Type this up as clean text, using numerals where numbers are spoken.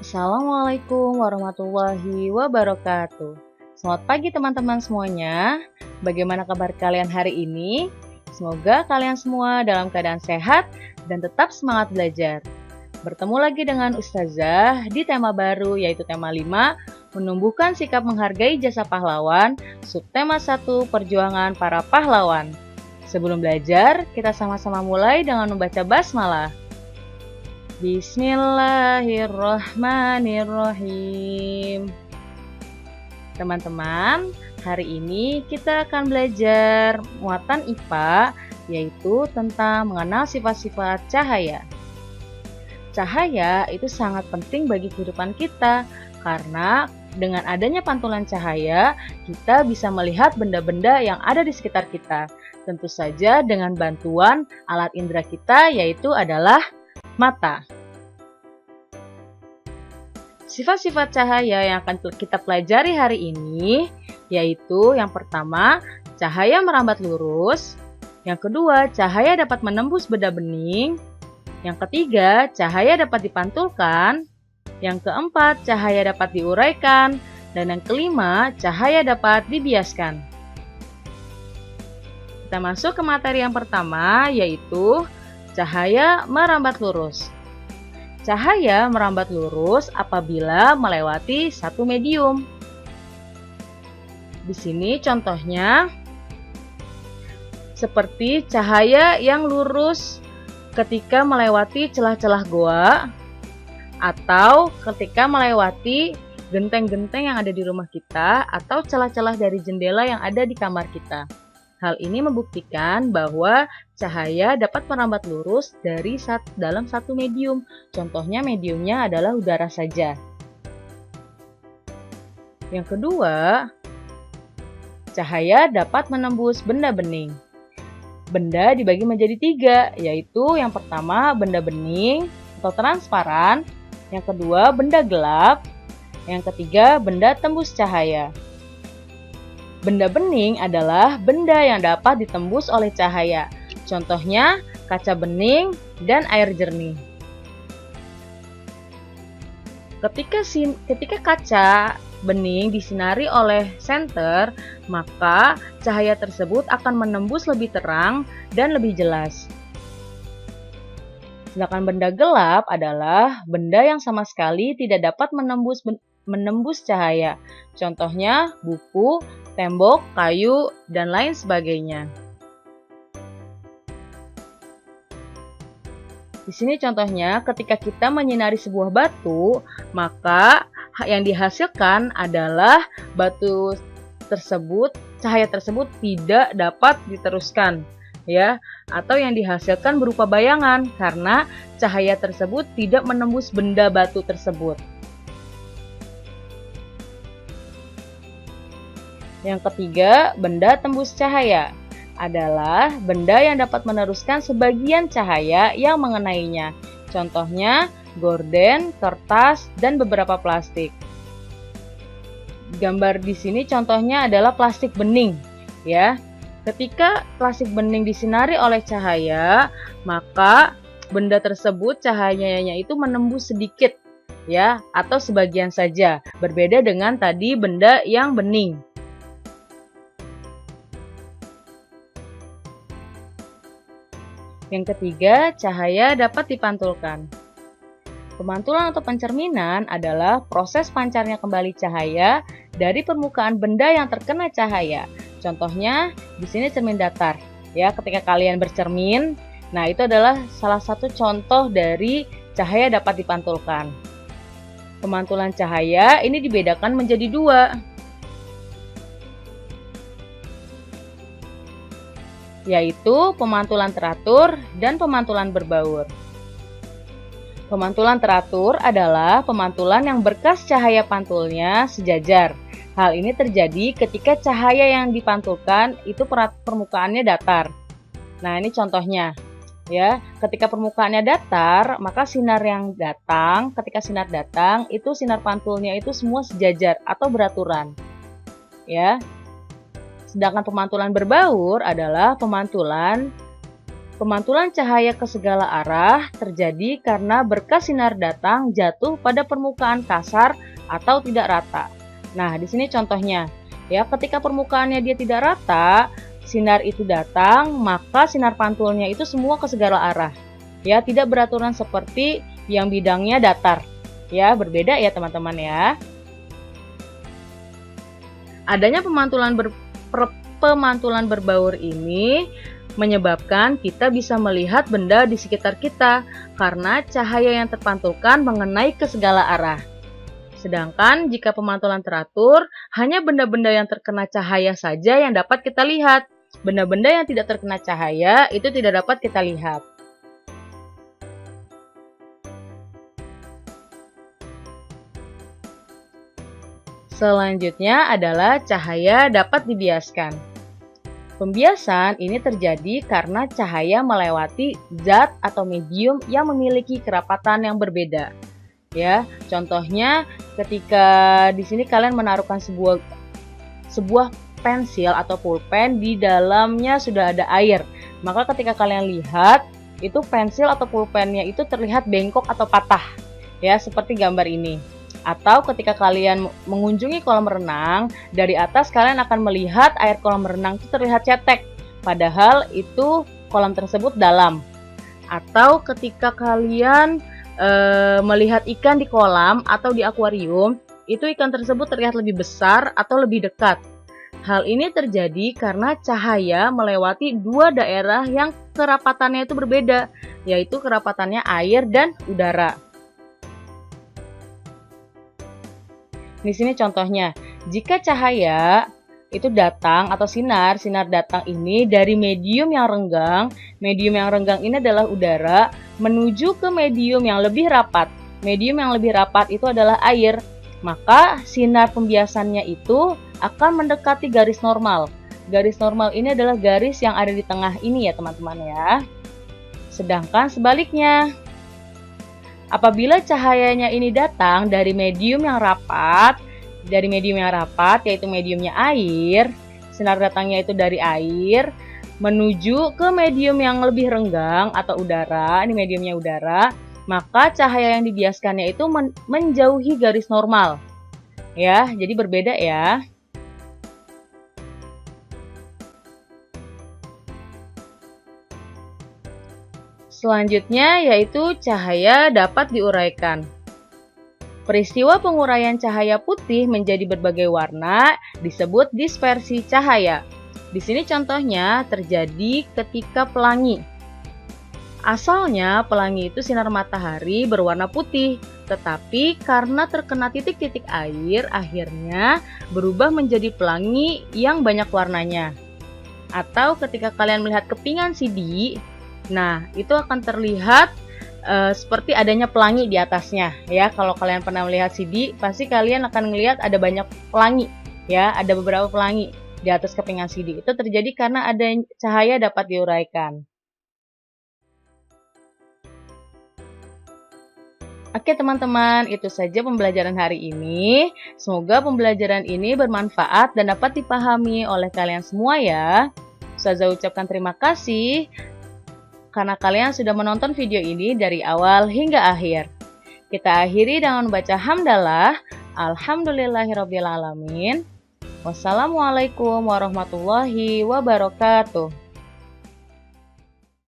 Assalamualaikum warahmatullahi wabarakatuh. Selamat pagi teman-teman semuanya. Bagaimana kabar kalian hari ini? Semoga kalian semua dalam keadaan sehat dan tetap semangat belajar. Bertemu lagi dengan Ustazah di tema baru yaitu tema 5, menumbuhkan sikap menghargai jasa pahlawan, subtema 1, perjuangan para pahlawan. Sebelum belajar, kita sama-sama mulai dengan membaca basmalah. Bismillahirrahmanirrahim. Teman-teman, hari ini kita akan belajar muatan IPA, yaitu tentang mengenal sifat-sifat cahaya. Cahaya itu sangat penting bagi kehidupan kita, karena dengan adanya pantulan cahaya, kita bisa melihat benda-benda yang ada di sekitar kita. Tentu saja dengan bantuan alat indera kita, yaitu adalah mata. Sifat-sifat cahaya yang akan kita pelajari hari ini yaitu yang pertama, cahaya merambat lurus, yang kedua, cahaya dapat menembus benda bening, yang ketiga, cahaya dapat dipantulkan, yang keempat, cahaya dapat diuraikan, dan yang kelima, cahaya dapat dibiaskan. Kita masuk ke materi yang pertama yaitu cahaya merambat lurus. Cahaya merambat lurus apabila melewati satu medium. Di sini contohnya seperti cahaya yang lurus ketika melewati celah-celah goa atau ketika melewati genteng-genteng yang ada di rumah kita atau celah-celah dari jendela yang ada di kamar kita. Hal ini membuktikan bahwa cahaya dapat merambat lurus dalam satu medium. Contohnya mediumnya adalah udara saja. Yang kedua, cahaya dapat menembus benda bening. Benda dibagi menjadi 3, yaitu yang pertama benda bening atau transparan, yang kedua benda gelap, yang ketiga benda tembus cahaya. Benda bening adalah benda yang dapat ditembus oleh cahaya. Contohnya kaca bening dan air jernih. Ketika kaca bening disinari oleh senter, maka cahaya tersebut akan menembus lebih terang dan lebih jelas. Sedangkan benda gelap adalah benda yang sama sekali tidak dapat menembus cahaya. Contohnya buku, tembok, kayu, dan lain sebagainya. Di sini contohnya ketika kita menyinari sebuah batu, maka yang dihasilkan adalah batu tersebut, cahaya tersebut tidak dapat diteruskan, ya, atau yang dihasilkan berupa bayangan karena cahaya tersebut tidak menembus benda batu tersebut. Yang ketiga, benda tembus cahaya adalah benda yang dapat meneruskan sebagian cahaya yang mengenainya. Contohnya gorden, kertas, dan beberapa plastik. Gambar di sini contohnya adalah plastik bening, ya. Ketika plastik bening disinari oleh cahaya, maka benda tersebut cahayanya itu menembus sedikit, ya, atau sebagian saja. Berbeda dengan tadi benda yang bening. Yang ketiga, cahaya dapat dipantulkan. Pemantulan atau pencerminan adalah proses pancarnya kembali cahaya dari permukaan benda yang terkena cahaya. Contohnya, di sini cermin datar. Ya, ketika kalian bercermin, nah itu adalah salah satu contoh dari cahaya dapat dipantulkan. Pemantulan cahaya ini dibedakan menjadi 2. Yaitu pemantulan teratur dan pemantulan berbaur. Pemantulan teratur adalah pemantulan yang berkas cahaya pantulnya sejajar. Hal ini terjadi ketika cahaya yang dipantulkan itu permukaannya datar. Nah, ini contohnya. Ya, ketika permukaannya datar, maka ketika sinar datang, itu sinar pantulnya itu semua sejajar atau beraturan. Ya. Sedangkan pemantulan berbaur adalah pemantulan Pemantulan cahaya ke segala arah terjadi karena berkas sinar datang jatuh pada permukaan kasar atau tidak rata. Nah, di sini contohnya. Ya, ketika permukaannya dia tidak rata, sinar itu datang, maka sinar pantulnya itu semua ke segala arah. Ya, tidak beraturan seperti yang bidangnya datar. Ya, berbeda ya teman-teman ya. Adanya pemantulan berbaur ini menyebabkan kita bisa melihat benda di sekitar kita karena cahaya yang terpantulkan mengenai ke segala arah. Sedangkan jika pemantulan teratur, hanya benda-benda yang terkena cahaya saja yang dapat kita lihat. Benda-benda yang tidak terkena cahaya itu tidak dapat kita lihat. Selanjutnya adalah cahaya dapat dibiaskan. Pembiasan ini terjadi karena cahaya melewati zat atau medium yang memiliki kerapatan yang berbeda. Ya, contohnya ketika di sini kalian menaruhkan sebuah pensil atau pulpen, di dalamnya sudah ada air. Maka ketika kalian lihat, itu pensil atau pulpennya itu terlihat bengkok atau patah. Ya, seperti gambar ini. Atau ketika kalian mengunjungi kolam renang, dari atas kalian akan melihat air kolam renang itu terlihat cetek, padahal itu kolam tersebut dalam. Atau ketika kalian melihat ikan di kolam atau di akuarium, itu ikan tersebut terlihat lebih besar atau lebih dekat. Hal ini terjadi karena cahaya melewati dua daerah yang kerapatannya itu berbeda, yaitu kerapatannya air dan udara. Di sini contohnya, jika cahaya itu datang atau sinar datang ini dari medium yang renggang ini adalah udara, menuju ke medium yang lebih rapat. Medium yang lebih rapat itu adalah air. Maka sinar pembiasannya itu akan mendekati garis normal. Garis normal ini adalah garis yang ada di tengah ini ya teman-teman ya. Sedangkan sebaliknya, apabila cahayanya ini datang dari medium yang rapat, yaitu mediumnya air, sinar datangnya itu dari air, menuju ke medium yang lebih renggang atau udara, ini mediumnya udara, maka cahaya yang dibiaskannya itu menjauhi garis normal. Ya, jadi berbeda ya. Selanjutnya yaitu cahaya dapat diuraikan. Peristiwa penguraian cahaya putih menjadi berbagai warna disebut dispersi cahaya. Di sini contohnya terjadi ketika pelangi. Asalnya pelangi itu sinar matahari berwarna putih, tetapi karena terkena titik-titik air, akhirnya berubah menjadi pelangi yang banyak warnanya. Atau ketika kalian melihat kepingan CD, nah itu akan terlihat seperti adanya pelangi di atasnya ya. Kalau kalian pernah melihat CD, pasti kalian akan melihat ada banyak pelangi ya, ada beberapa pelangi di atas kepingan CD. Itu terjadi karena ada cahaya dapat diuraikan. Oke teman-teman, itu saja pembelajaran hari ini. Semoga pembelajaran ini bermanfaat dan dapat dipahami oleh kalian semua ya. Ustazah ucapkan terima kasih karena kalian sudah menonton video ini dari awal hingga akhir. Kita akhiri dengan membaca hamdalah. Alhamdulillahirrabbilalamin. Wassalamualaikum warahmatullahi wabarakatuh.